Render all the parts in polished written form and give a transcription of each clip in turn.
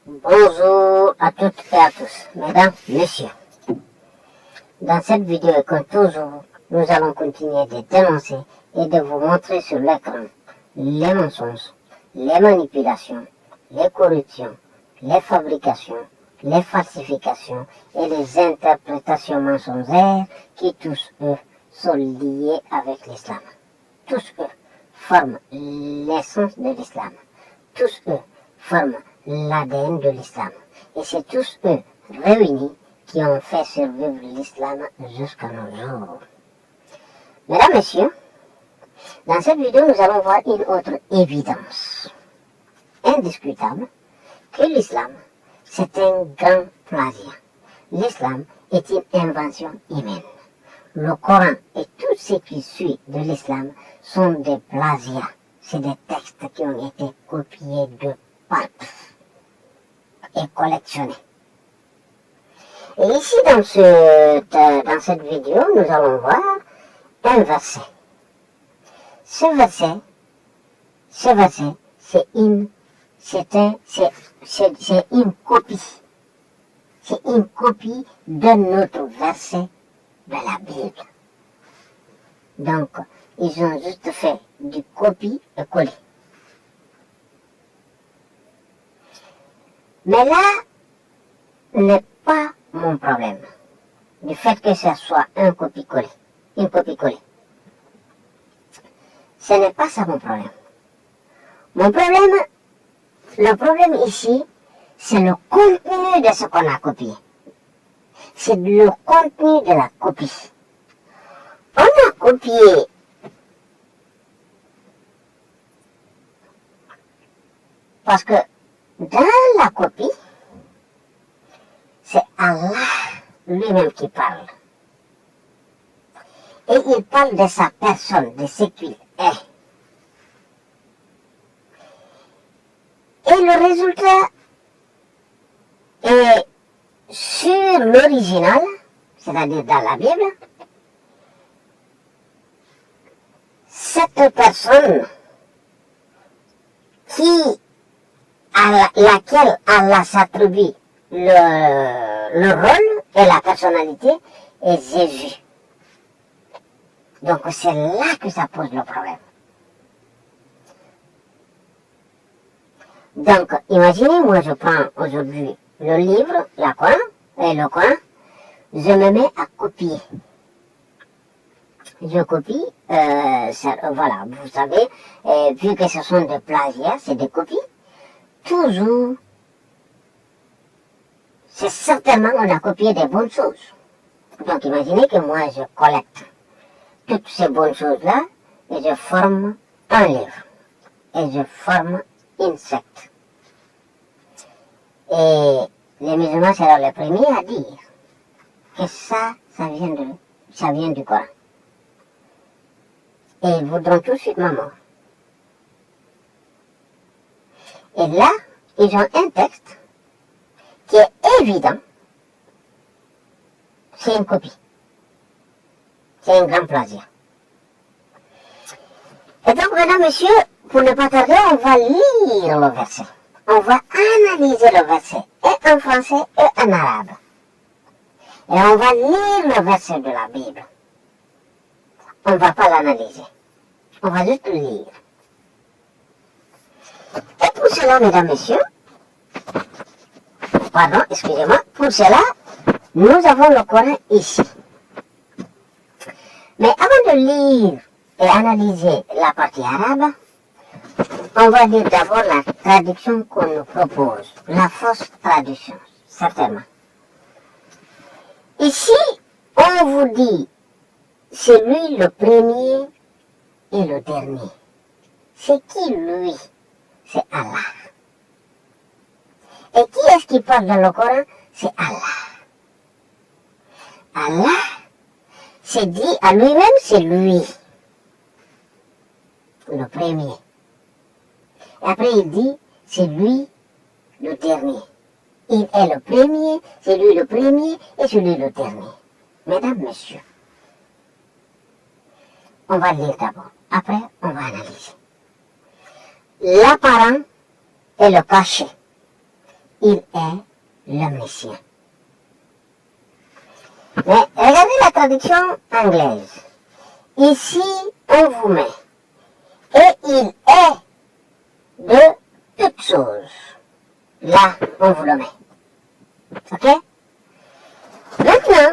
Bonjour à toutes et à tous, mesdames, messieurs. Dans cette vidéo, comme toujours, nous allons continuer de dénoncer et de vous montrer sur l'écran les mensonges, les manipulations, les corruptions, les fabrications, les falsifications et les interprétations mensongères qui tous eux sont liés avec l'islam. Tous eux forment l'essence de l'islam. Tous eux forment l'ADN de l'islam. Et c'est tous eux réunis qui ont fait survivre l'islam jusqu'à nos jours. Mesdames, Messieurs, dans cette vidéo, nous allons voir une autre évidence indiscutable que l'islam, c'est un grand plagiat. L'islam est une invention humaine. Le Coran et tout ce qui suit de l'islam sont des plagiats. C'est des textes qui ont été copiés de partout et collectionnés. Et ici, dans cette vidéo, nous allons voir un verset. Ce verset, c'est une copie. C'est une copie d'un autre verset de la Bible. Donc, ils ont juste fait du copie et coller. Mais là, n'est pas mon problème. Du fait que ce soit un copie-coller, une copie-coller. Ce n'est pas ça mon problème. Mon problème, le problème ici, c'est le contenu de ce qu'on a copié. C'est le contenu de la copie. On a copié parce que dans la copie, c'est Allah lui-même qui parle. Et il parle de sa personne, de ce qu'il est. Et le résultat est sur l'original, c'est-à-dire dans la Bible, cette personne à laquelle Allah s'attribue le rôle et la personnalité est Jésus. Donc c'est là que ça pose le problème. Donc imaginez, moi je prends aujourd'hui le livre, le Coran, je me mets à copier. Je copie, voilà, vous savez, vu que ce sont des plagiats, c'est des copies, toujours, c'est certainement on a copié des bonnes choses. Donc imaginez que moi je collecte toutes ces bonnes choses-là et je forme un livre. Et je forme une secte. Et les musulmans seront les premiers à dire que ça vient du Coran. Et ils voudront tout de suite ma mort. Et là, ils ont un texte qui est évident. C'est une copie. C'est un grand plaisir. Et donc, mesdames, messieurs, pour ne pas tarder, on va lire le verset. On va analyser le verset, et en français et en arabe. Et on va lire le verset de la Bible. On ne va pas l'analyser. On va juste le lire. Et pour cela, mesdames, messieurs, pour cela, nous avons le Coran ici. Mais avant de lire et analyser la partie arabe, on va lire d'abord la traduction qu'on nous propose, la fausse traduction, certainement. Ici, on vous dit, c'est lui le premier et le dernier. C'est qui lui? C'est Allah. Et qui est-ce qui parle dans le Coran? C'est Allah. Allah s'est dit à lui-même, c'est lui, le premier. Et après il dit, c'est lui le dernier. Il est le premier, c'est lui le premier et c'est lui le dernier. Mesdames, messieurs, on va lire d'abord. Après, on va analyser. L'apparent et le caché. il est l'omniscient. Mais regardez la traduction anglaise. Ici, on vous met. Et il est de toutes choses. Là, on vous le met. Ok? Maintenant,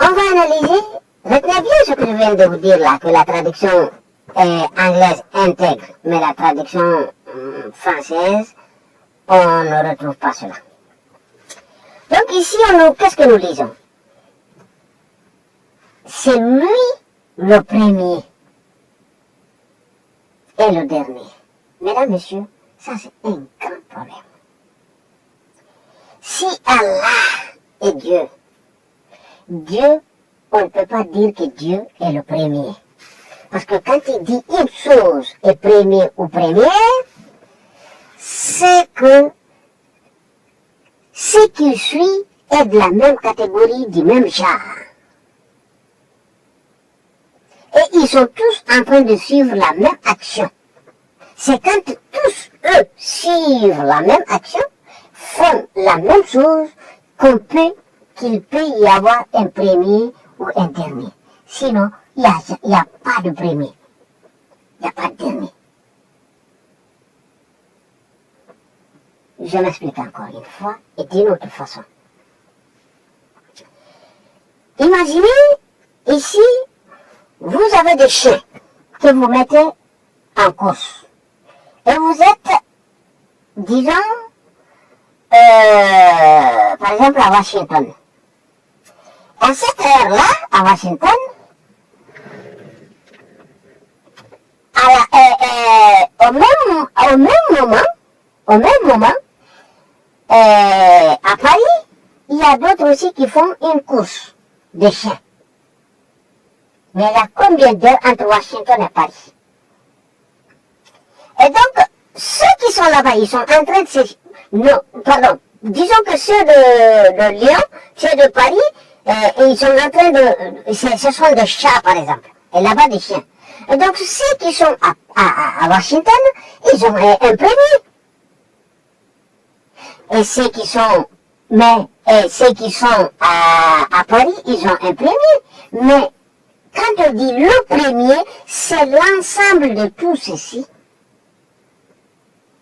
on va analyser. Retenez bien ce que je viens de vous dire là, que la traduction anglaise intègre, mais la traduction française, on ne retrouve pas cela. Donc ici, qu'est-ce que nous lisons? C'est lui le premier et le dernier. Mesdames, messieurs, ça c'est un grand problème. Si Allah est Dieu, on ne peut pas dire que Dieu est le premier. Parce que quand il dit une chose est premier ou première, c'est que ce qui suit est de la même catégorie, du même genre. Et ils sont tous en train de suivre la même action. C'est quand tous, eux, suivent la même action, font la même chose, qu'il peut y avoir un premier ou un dernier. Sinon, il n'y a pas de premier. Il n'y a pas de dernier. Je m'explique encore une fois et d'une autre façon. Imaginez, ici, vous avez des chiens que vous mettez en course. Et vous êtes, disons, par exemple à Washington. À cette heure-là, à Washington, au même moment, à Paris, il y a d'autres aussi qui font une course de chiens. Mais il y a combien d'heures entre Washington et Paris? Et donc, ceux qui sont là-bas, ils sont en train de se... Non, pardon. Disons que ceux de Lyon, ceux de Paris, ils sont en train de... Ce sont des chats, par exemple. Et là-bas, des chiens. Et donc, ceux qui sont à Washington, ils ont un premier. Et ceux qui sont... ceux qui sont à Paris, ils ont un premier. Mais quand on dit le premier, c'est l'ensemble de tout ceci.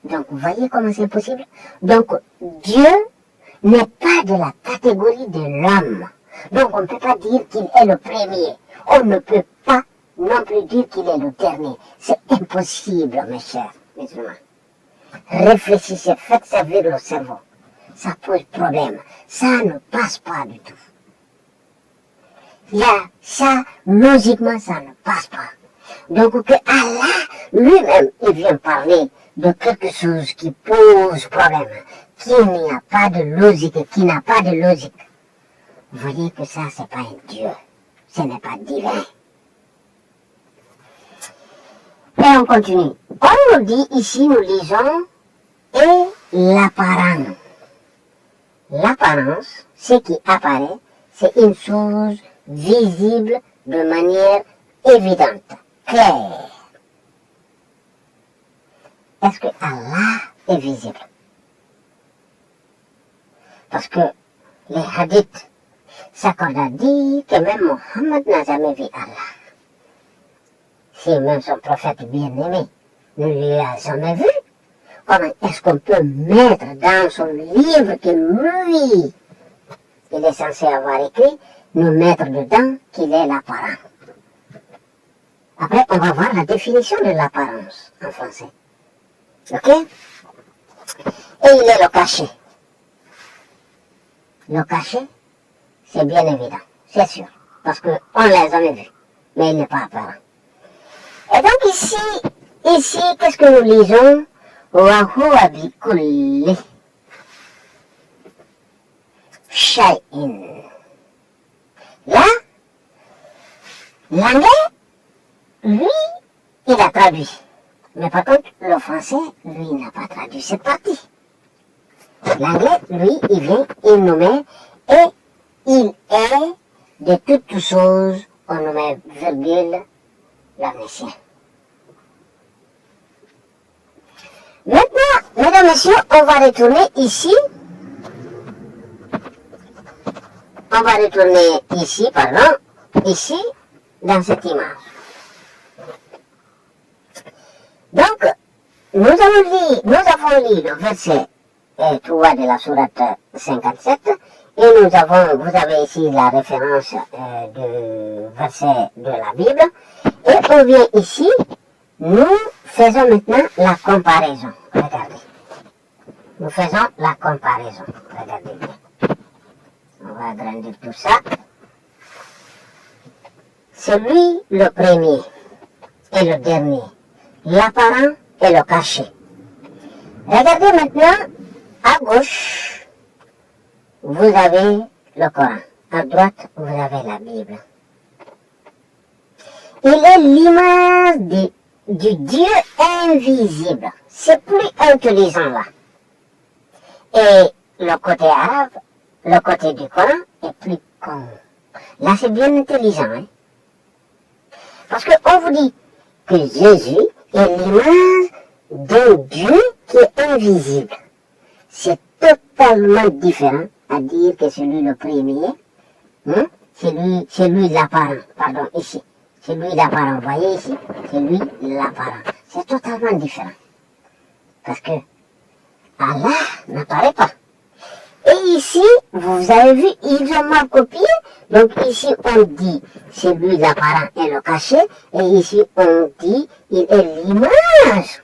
Donc, vous voyez comment c'est possible? Donc, Dieu n'est pas de la catégorie de l'homme. Donc, on ne peut pas dire qu'il est le premier. On ne peut pas non plus dire qu'il est le dernier. C'est impossible, mes chers musulmans. Réfléchissez, faites servir le cerveau. Ça pose problème. Ça ne passe pas du tout. Là, ça, logiquement, ça ne passe pas. Donc, que Allah, lui-même, il vient parler de quelque chose qui pose problème, qui n'y a pas de logique, qui n'a pas de logique. Vous voyez que ça, c'est pas un Dieu. Ce n'est pas divin. Et on continue. On nous dit ici, nous lisons, et l'apparence. L'apparence, ce qui apparaît, c'est une chose visible de manière évidente, claire. Est-ce que Allah est visible? Parce que les hadiths s'accordent à dire que même Mohammed n'a jamais vu Allah. Si même son prophète bien-aimé ne l'a jamais vu, comment est-ce qu'on peut mettre dans son livre que lui, il est censé avoir écrit, nous mettre dedans qu'il est l'apparent? Après, on va voir la définition de l'apparence en français. Ok? Et il est le cachet. Le cachet, c'est bien évident, c'est sûr, parce qu'on ne l'a jamais vu, mais il n'est pas apparent. Et donc ici, qu'est-ce que nous lisons? Wa huwa bi kulli shay'in. Là, l'anglais, lui, il a traduit. Mais par contre, le français, lui, n'a pas traduit cette partie. L'anglais, lui, il nous met, et il est de toutes choses, on nous met virgule, l'omniscient. Maintenant, mesdames, messieurs, on va retourner ici. On va retourner ici, pardon, ici, dans cette image. Donc, nous avons lu le verset 3 de la sourate 57, et vous avez ici la référence du verset de la Bible, et on vient ici, nous faisons maintenant la comparaison. Regardez. Nous faisons la comparaison. Regardez bien. On va agrandir tout ça. Celui, le premier, et le dernier, l'apparent et le caché. Regardez maintenant, à gauche, vous avez le Coran. À droite, vous avez la Bible. Il est l'image du Dieu invisible. C'est plus intelligent là. Et le côté arabe, le côté du Coran est plus con. Là, c'est bien intelligent. Hein? Parce qu'on vous dit que Jésus est l'image d'un Dieu qui est invisible. C'est totalement différent à dire que celui le premier, c'est lui l'apparent, pardon, ici. C'est lui l'apparent, vous voyez ici, c'est lui l'apparent. C'est totalement différent. Parce que Allah n'apparaît pas. Et ici, vous avez vu, ils ont mal copié. Donc ici, on dit, c'est lui l'apparent et le caché. Et ici, on dit, il est l'image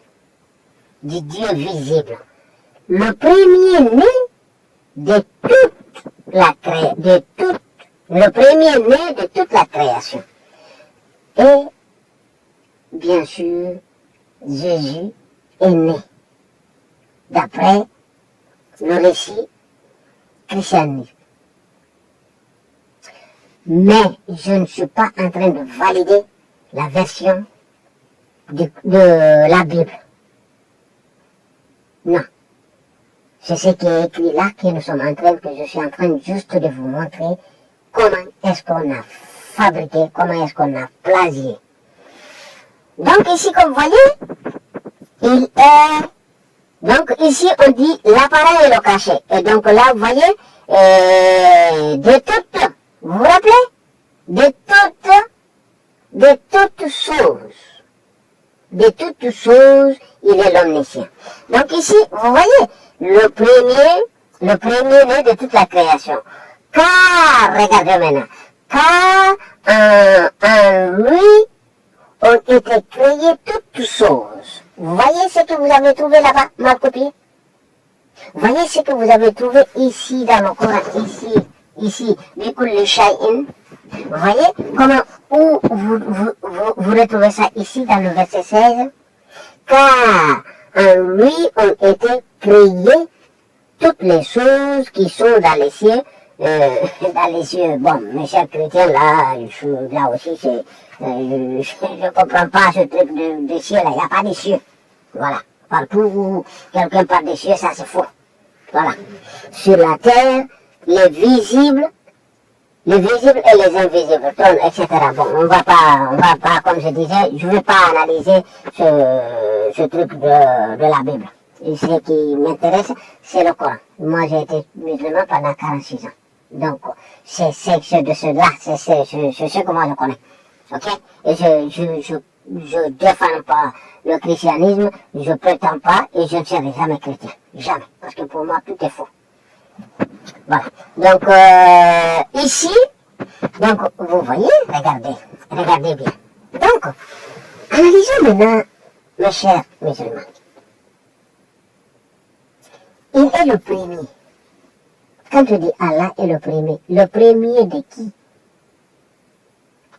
du Dieu visible. Le premier né de toute la création, le premier né de toute la création. Et, bien sûr, Jésus est né. D'après le récit christianisme. Mais je ne suis pas en train de valider la version de la Bible. Non. C'est ce qui est écrit là que je suis en train juste de vous montrer comment est-ce qu'on a fabriqué, comment est-ce qu'on a plagié. Donc ici, comme vous voyez, il est... Donc ici, on dit l'appareil et le cachet. Et donc là, vous voyez, de toutes, vous vous rappelez? De toutes choses, il est l'omniscient. Donc ici, vous voyez, le premier né de toute la création. Car, regardez maintenant, car en lui ont été créées toutes choses. Vous voyez ce que vous avez trouvé là-bas, mal copié? Vous voyez ce que vous avez trouvé ici dans le Coran, ici, Bikul Shay'in. Vous voyez comment, où vous retrouvez ça ici dans le verset 16? Car en lui ont été créées toutes les choses qui sont dans les cieux, bon, mes chers chrétiens, là aussi, c'est, je ne comprends pas ce truc de cieux, là, il n'y a pas de cieux. Voilà. Partout où quelqu'un parle de cieux, ça c'est faux. Voilà. Sur la terre, les visibles et les invisibles, trône, etc. Bon, on va pas, comme je disais, je ne vais pas analyser ce truc de la Bible. Et ce qui m'intéresse, c'est le Coran. Moi, j'ai été musulman pendant 46 ans. Donc, c'est de cela, c'est ce que moi je connais. Ok? Et je défends pas le christianisme, je prétends pas et je ne serai jamais chrétien. Jamais. Parce que pour moi, tout est faux. Voilà. Donc, ici, donc, vous voyez, regardez bien. Donc, analysons maintenant, mes chers musulmans. Il est le premier. Quand je dis Allah est le premier de qui?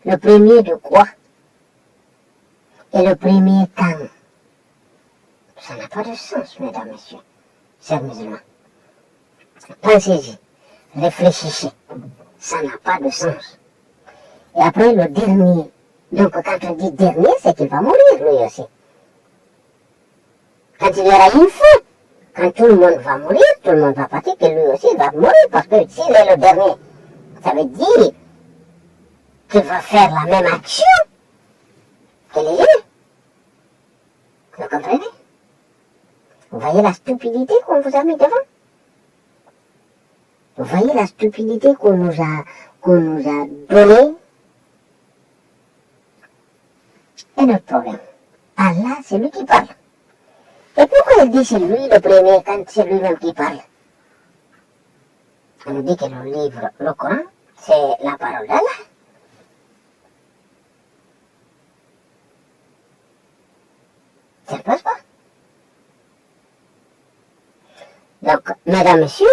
Le premier de quoi? Et le premier quand? Ça n'a pas de sens, mesdames, messieurs, chers musulmans. Pensez-y, réfléchissez, ça n'a pas de sens. Et après, le dernier. Donc, quand on dit dernier, c'est qu'il va mourir, lui aussi. Quand il y aura une fin, quand tout le monde va mourir, tout le monde va partir, que lui aussi va mourir, parce que s'il est le dernier, ça veut dire qu'il va faire la même action que les autres. Vous comprenez? Vous voyez la stupidité qu'on vous a mis devant? Vous voyez la stupidité qu'on nous a donnée? Et notre problème, Allah, c'est lui qui parle. Et pourquoi il dit c'est lui le premier quand c'est lui-même qui parle? On nous dit que le livre, le Coran, c'est la parole d'Allah. Ça ne passe pas. Donc, mesdames, messieurs,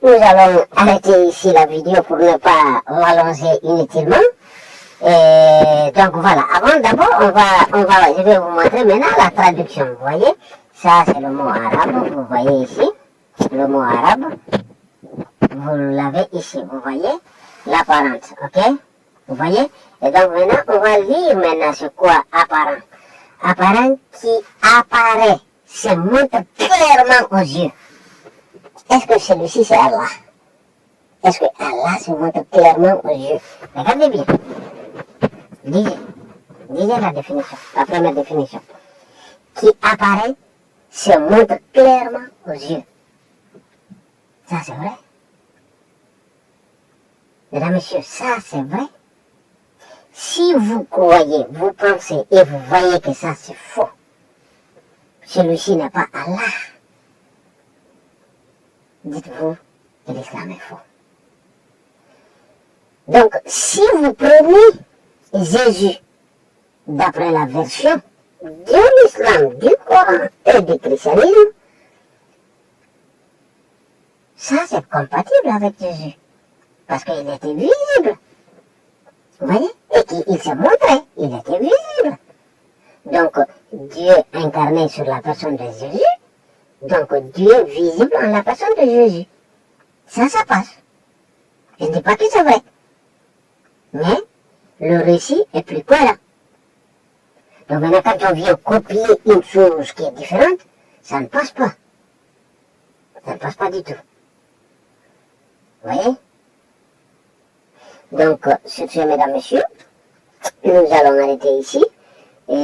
nous allons arrêter ici la vidéo pour ne pas l'allonger inutilement. Et donc voilà, je vais vous montrer maintenant la traduction. Vous voyez, ça c'est le mot arabe, vous voyez ici, le mot arabe. Vous l'avez ici, vous voyez, l'apparence, ok? Vous voyez? Et donc maintenant, on va lire maintenant c'est quoi apparent. Apparent qui apparaît, se montre clairement aux yeux. Est-ce que celui-ci c'est Allah? Est-ce que Allah se montre clairement aux yeux? Regardez bien. Lisez la définition, la première définition. Qui apparaît, se montre clairement aux yeux. Ça c'est vrai. Mesdames, messieurs, ça c'est vrai. Si vous croyez, vous pensez et vous voyez que ça c'est faux, celui-ci n'est pas Allah, dites-vous que l'islam est faux. Donc, si vous prenez Jésus d'après la version de l'islam, du Coran et du christianisme, ça c'est compatible avec Jésus. Parce qu'il était visible. Vous voyez? Et qu'il se montrait, il était visible. Donc, Dieu incarné sur la personne de Jésus, donc Dieu visible en la personne de Jésus. Ça passe. Je ne dis pas que c'est vrai. Mais, le récit est plus cohérent. Donc maintenant, quand on vient copier une chose qui est différente, ça ne passe pas. Ça ne passe pas du tout. Vous voyez? Donc, sur ce, mesdames, messieurs, nous allons arrêter ici. Et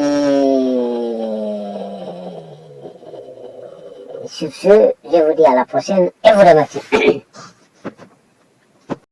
sur ce, je vous dis à la prochaine et vous remercie.